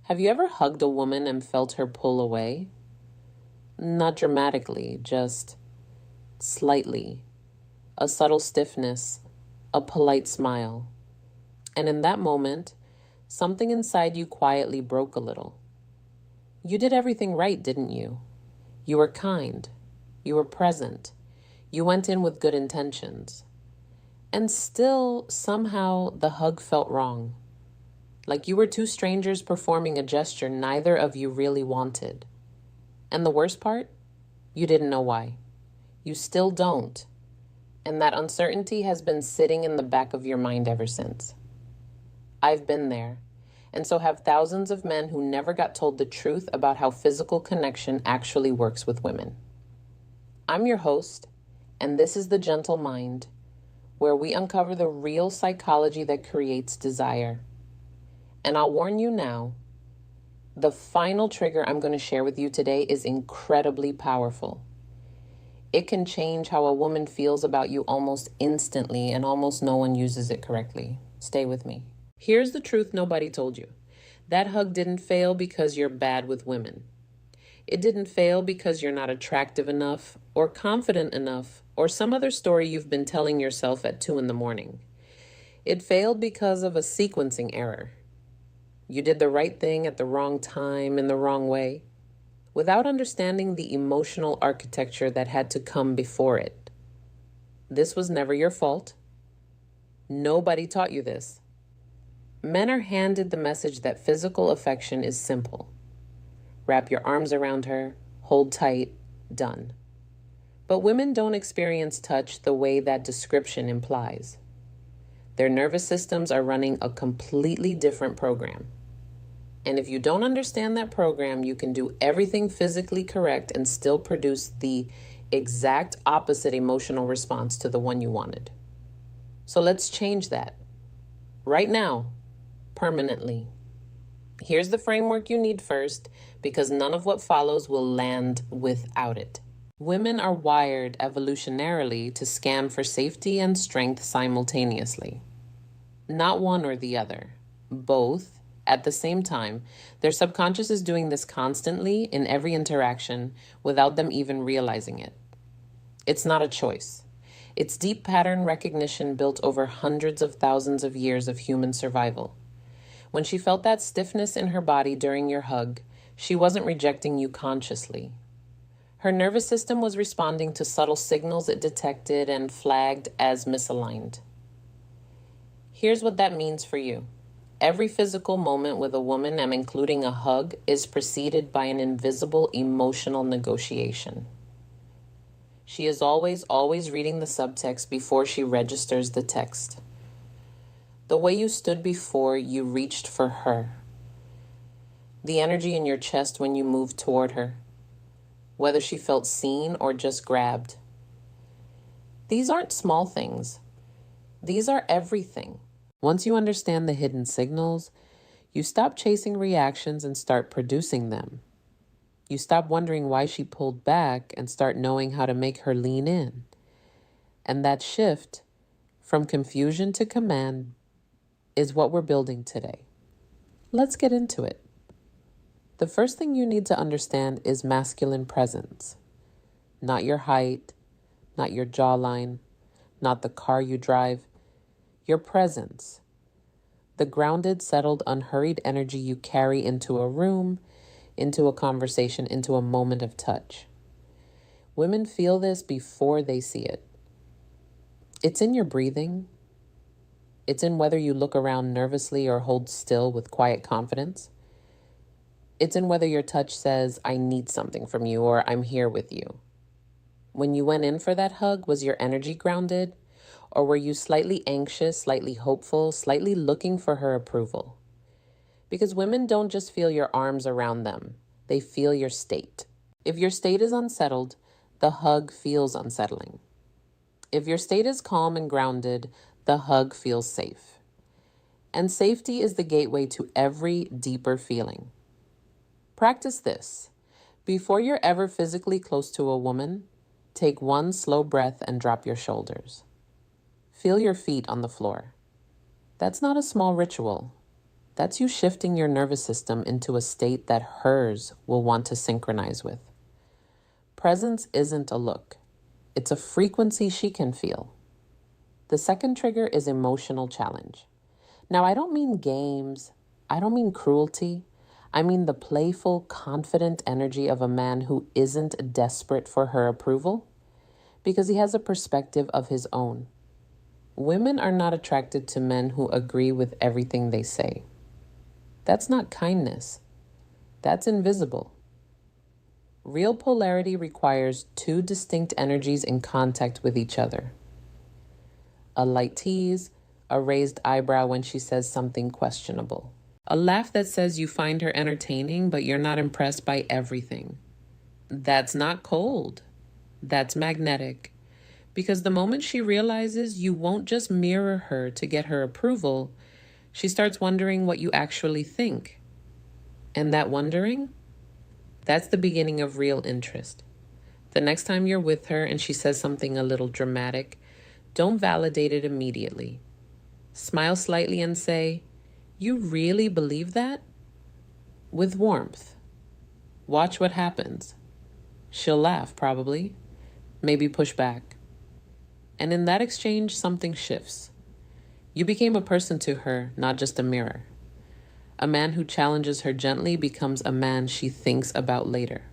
Have you ever hugged a woman and felt her pull away? Not dramatically, just slightly. A subtle stiffness, a polite smile. And in that moment, something inside you quietly broke a little. You did everything right, didn't you? You were kind. You were present. You went in with good intentions. And still, somehow, the hug felt wrong. Like you were two strangers performing a gesture neither of you really wanted. And the worst part? You didn't know why. You still don't. And that uncertainty has been sitting in the back of your mind ever since. I've been there, and so have thousands of men who never got told the truth about how physical connection actually works with women. I'm your host, and this is The Gentle Mind, where we uncover the real psychology that creates desire. And I'll warn you now, the final trigger I'm going to share with you today is incredibly powerful. It can change how a woman feels about you almost instantly, and almost no one uses it correctly. Stay with me. Here's the truth nobody told you. That hug didn't fail because you're bad with women. It didn't fail because you're not attractive enough or confident enough or some other story you've been telling yourself at 2 a.m. It failed because of a sequencing error. You did the right thing at the wrong time in the wrong way, without understanding the emotional architecture that had to come before it. This was never your fault. Nobody taught you this. Men are handed the message that physical affection is simple. Wrap your arms around her, hold tight, done. But women don't experience touch the way that description implies. Their nervous systems are running a completely different program. And if you don't understand that program, you can do everything physically correct and still produce the exact opposite emotional response to the one you wanted. So let's change that. Right now. Permanently. Here's the framework you need first, because none of what follows will land without it. Women are wired evolutionarily to scan for safety and strength simultaneously. Not one or the other. Both at the same time. Their subconscious is doing this constantly in every interaction without them even realizing it. It's not a choice. It's deep pattern recognition built over hundreds of thousands of years of human survival. When she felt that stiffness in her body during your hug, she wasn't rejecting you consciously. Her nervous system was responding to subtle signals it detected and flagged as misaligned. Here's what that means for you. Every physical moment with a woman, and including a hug, is preceded by an invisible emotional negotiation. She is always reading the subtext before she registers the text. The way you stood before you reached for her. The energy in your chest when you moved toward her. Whether she felt seen or just grabbed. These aren't small things. These are everything. Once you understand the hidden signals, you stop chasing reactions and start producing them. You stop wondering why she pulled back and start knowing how to make her lean in. And that shift from confusion to command is what we're building today. Let's get into it. The first thing you need to understand is masculine presence. Not your height, not your jawline, not the car you drive, your presence. The grounded, settled, unhurried energy you carry into a room, into a conversation, into a moment of touch. Women feel this before they see it. It's in your breathing. It's in whether you look around nervously or hold still with quiet confidence. It's in whether your touch says, I need something from you, or I'm here with you. When you went in for that hug, was your energy grounded? Or were you slightly anxious, slightly hopeful, slightly looking for her approval? Because women don't just feel your arms around them. They feel your state. If your state is unsettled, the hug feels unsettling. If your state is calm and grounded, the hug feels safe. And safety is the gateway to every deeper feeling. Practice this. Before you're ever physically close to a woman, take one slow breath and drop your shoulders. Feel your feet on the floor. That's not a small ritual. That's you shifting your nervous system into a state that hers will want to synchronize with. Presence isn't a look. It's a frequency she can feel. The second trigger is emotional challenge. Now, I don't mean games. I don't mean cruelty. I mean the playful, confident energy of a man who isn't desperate for her approval because he has a perspective of his own. Women are not attracted to men who agree with everything they say. That's not kindness. That's invisible. Real polarity requires two distinct energies in contact with each other. A light tease, a raised eyebrow when she says something questionable. A laugh that says you find her entertaining, but you're not impressed by everything. That's not cold. That's magnetic. Because the moment she realizes you won't just mirror her to get her approval, she starts wondering what you actually think. And that wondering, that's the beginning of real interest. The next time you're with her and she says something a little dramatic, don't validate it immediately. Smile slightly and say, "You really believe that?" With warmth. Watch what happens. She'll laugh, probably. Maybe push back. And in that exchange, something shifts. You became a person to her, not just a mirror. A man who challenges her gently becomes a man she thinks about later.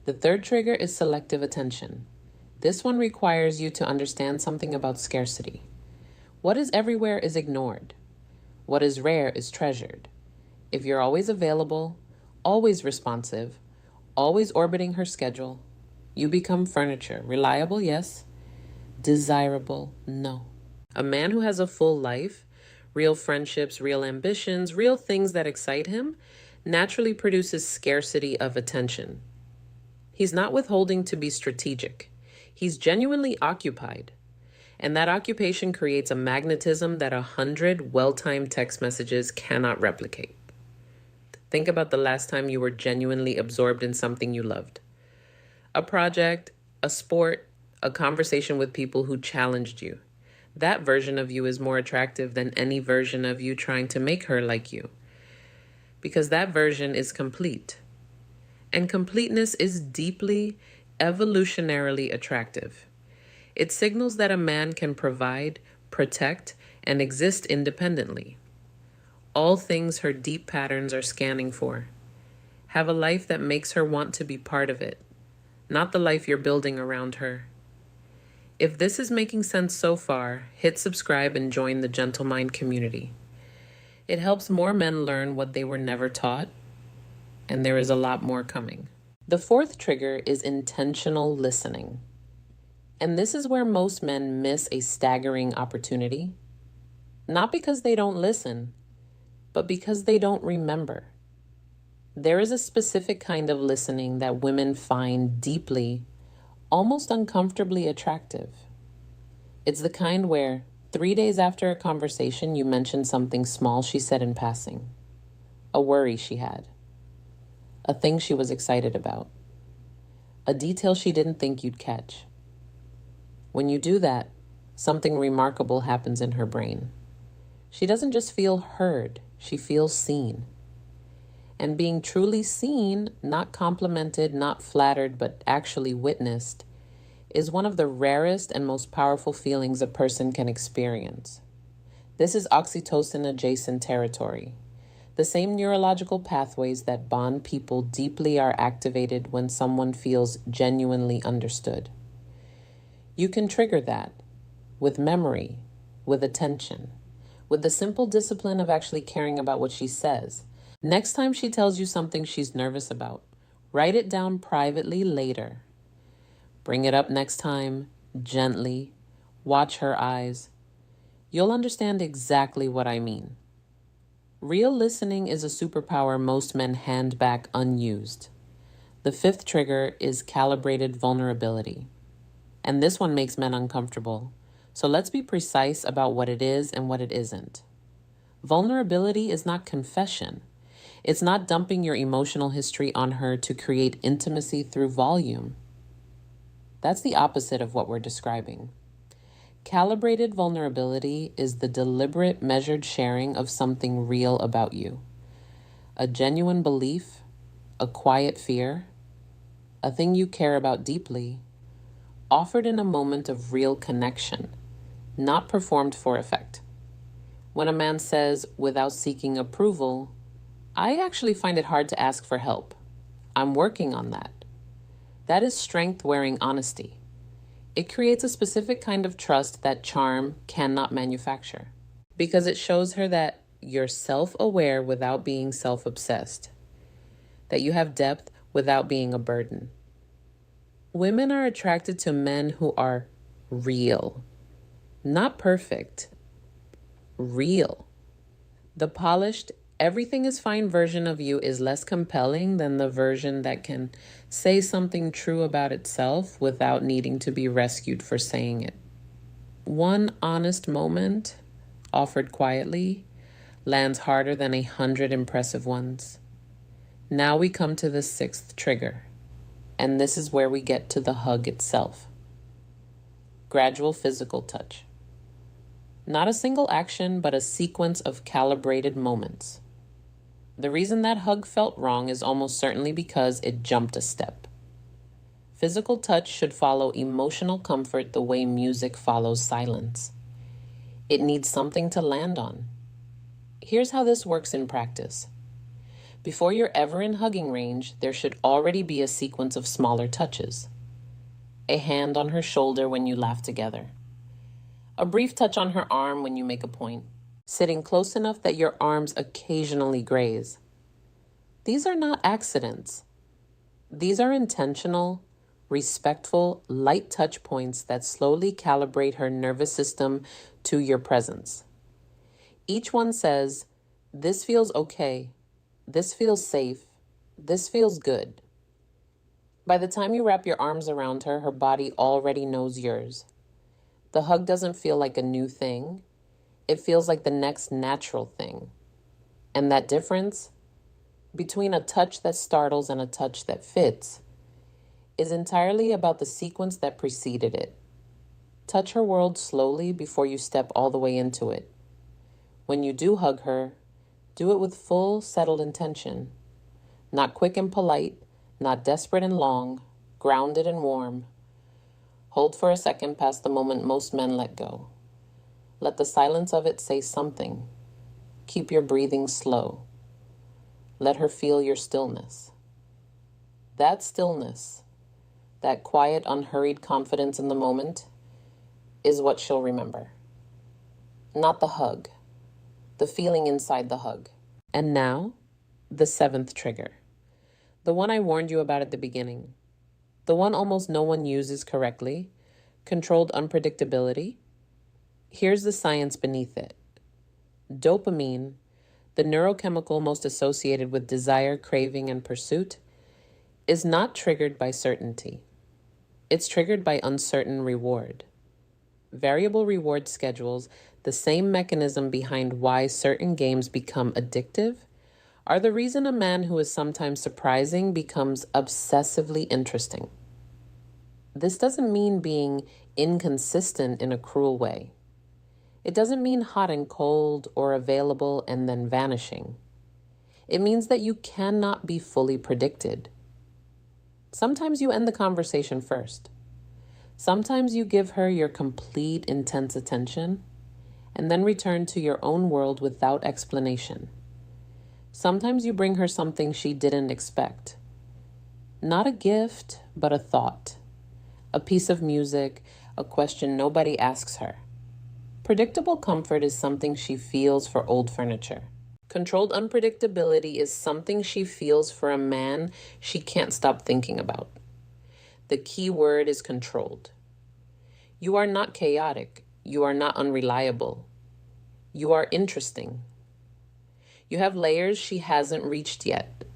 The third trigger is selective attention. This one requires you to understand something about scarcity. What is everywhere is ignored. What is rare is treasured. If you're always available, always responsive, always orbiting her schedule, you become furniture. Reliable, yes. Desirable, no. A man who has a full life, real friendships, real ambitions, real things that excite him, naturally produces scarcity of attention. He's not withholding to be strategic. He's genuinely occupied. And that occupation creates a magnetism that 100 well-timed text messages cannot replicate. Think about the last time you were genuinely absorbed in something you loved. A project, a sport, a conversation with people who challenged you. That version of you is more attractive than any version of you trying to make her like you. Because that version is complete. And completeness is deeply, evolutionarily attractive. It signals that a man can provide, protect, and exist independently. All things her deep patterns are scanning for. Have a life that makes her want to be part of it, not the life you're building around her. If this is making sense so far, hit subscribe and join the Gentle Mind community. It helps more men learn what they were never taught, and there is a lot more coming. The fourth trigger is intentional listening. And this is where most men miss a staggering opportunity. Not because they don't listen, but because they don't remember. There is a specific kind of listening that women find deeply, almost uncomfortably attractive. It's the kind where 3 days after a conversation, you mention something small she said in passing, a worry she had, a thing she was excited about, a detail she didn't think you'd catch. When you do that, something remarkable happens in her brain. She doesn't just feel heard, she feels seen. And being truly seen, not complimented, not flattered, but actually witnessed, is one of the rarest and most powerful feelings a person can experience. This is oxytocin-adjacent territory. The same neurological pathways that bond people deeply are activated when someone feels genuinely understood. You can trigger that with memory, with attention, with the simple discipline of actually caring about what she says. Next time she tells you something she's nervous about, write it down privately later. Bring it up next time, gently. Watch her eyes. You'll understand exactly what I mean. Real listening is a superpower most men hand back unused. The fifth trigger is calibrated vulnerability. And this one makes men uncomfortable. So let's be precise about what it is and what it isn't. Vulnerability is not confession. It's not dumping your emotional history on her to create intimacy through volume. That's the opposite of what we're describing. Calibrated vulnerability is the deliberate, measured sharing of something real about you. A genuine belief, a quiet fear, a thing you care about deeply, offered in a moment of real connection, not performed for effect. When a man says, without seeking approval, I actually find it hard to ask for help. I'm working on that. That is strength wearing honesty. It creates a specific kind of trust that charm cannot manufacture, because it shows her that you're self-aware without being self-obsessed, that you have depth without being a burden. Women are attracted to men who are real, not perfect, real. The polished, everything is fine version of you is less compelling than the version that can say something true about itself without needing to be rescued for saying it. One honest moment, offered quietly, lands harder than 100 impressive ones. Now we come to the 6th trigger, and this is where we get to the hug itself. Gradual physical touch. Not a single action, but a sequence of calibrated moments. The reason that hug felt wrong is almost certainly because it jumped a step. Physical touch should follow emotional comfort the way music follows silence. It needs something to land on. Here's how this works in practice. Before you're ever in hugging range, there should already be a sequence of smaller touches. A hand on her shoulder when you laugh together. A brief touch on her arm when you make a point. Sitting close enough that your arms occasionally graze. These are not accidents. These are intentional, respectful, light touch points that slowly calibrate her nervous system to your presence. Each one says, this feels okay, this feels safe, this feels good. By the time you wrap your arms around her, her body already knows yours. The hug doesn't feel like a new thing. It feels like the next natural thing. And that difference between a touch that startles and a touch that fits is entirely about the sequence that preceded it. Touch her world slowly before you step all the way into it. When you do hug her, do it with full, settled intention. Not quick and polite, not desperate and long, grounded and warm. Hold for a second past the moment most men let go. Let the silence of it say something. Keep your breathing slow. Let her feel your stillness. That stillness, that quiet, unhurried confidence in the moment, is what she'll remember. Not the hug, the feeling inside the hug. And now, the 7th trigger. The one I warned you about at the beginning. The one almost no one uses correctly. Controlled unpredictability. Here's the science beneath it. Dopamine, the neurochemical most associated with desire, craving, and pursuit, is not triggered by certainty. It's triggered by uncertain reward. Variable reward schedules, the same mechanism behind why certain games become addictive, are the reason a man who is sometimes surprising becomes obsessively interesting. This doesn't mean being inconsistent in a cruel way. It doesn't mean hot and cold or available and then vanishing. It means that you cannot be fully predicted. Sometimes you end the conversation first. Sometimes you give her your complete intense attention and then return to your own world without explanation. Sometimes you bring her something she didn't expect. Not a gift, but a thought. A piece of music, a question nobody asks her. Predictable comfort is something she feels for old furniture. Controlled unpredictability is something she feels for a man she can't stop thinking about. The key word is controlled. You are not chaotic. You are not unreliable. You are interesting. You have layers she hasn't reached yet.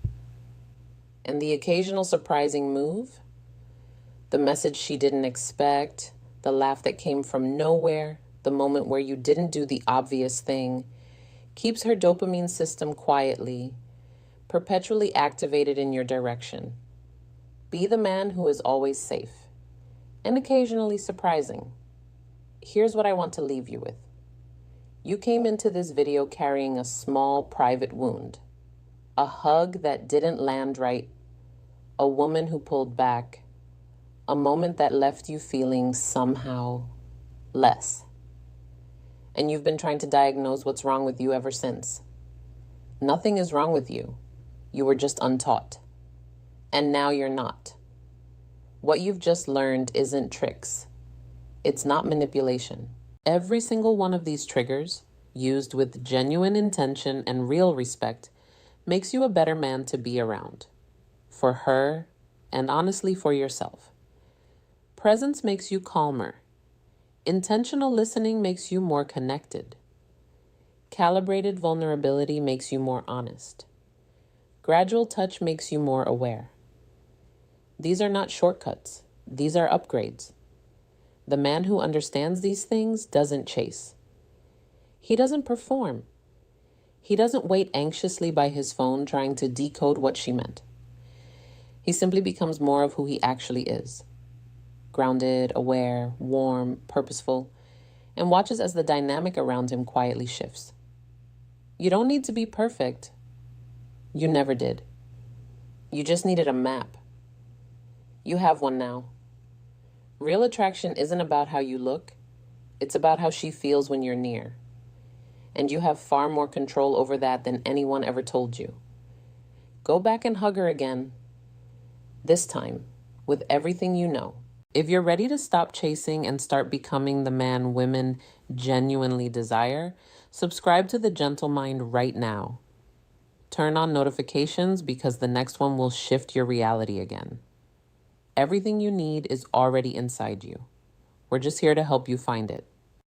And the occasional surprising move, the message she didn't expect, the laugh that came from nowhere, the moment where you didn't do the obvious thing, keeps her dopamine system quietly, perpetually activated in your direction. Be the man who is always safe and occasionally surprising. Here's what I want to leave you with. You came into this video carrying a small private wound, a hug that didn't land right, a woman who pulled back, a moment that left you feeling somehow less. And you've been trying to diagnose what's wrong with you ever since. Nothing is wrong with you. You were just untaught. And now you're not. What you've just learned isn't tricks. It's not manipulation. Every single one of these triggers, used with genuine intention and real respect, makes you a better man to be around. For her, and honestly for yourself. Presence makes you calmer. Intentional listening makes you more connected. Calibrated vulnerability makes you more honest. Gradual touch makes you more aware. These are not shortcuts. These are upgrades. The man who understands these things doesn't chase. He doesn't perform. He doesn't wait anxiously by his phone trying to decode what she meant. He simply becomes more of who he actually is. Grounded, aware, warm, purposeful, and watches as the dynamic around him quietly shifts. You don't need to be perfect. You never did. You just needed a map. You have one now. Real attraction isn't about how you look. It's about how she feels when you're near. And you have far more control over that than anyone ever told you. Go back and hug her again. This time, with everything you know. If you're ready to stop chasing and start becoming the man women genuinely desire, subscribe to The Gentle Mind right now. Turn on notifications because the next one will shift your reality again. Everything you need is already inside you. We're just here to help you find it.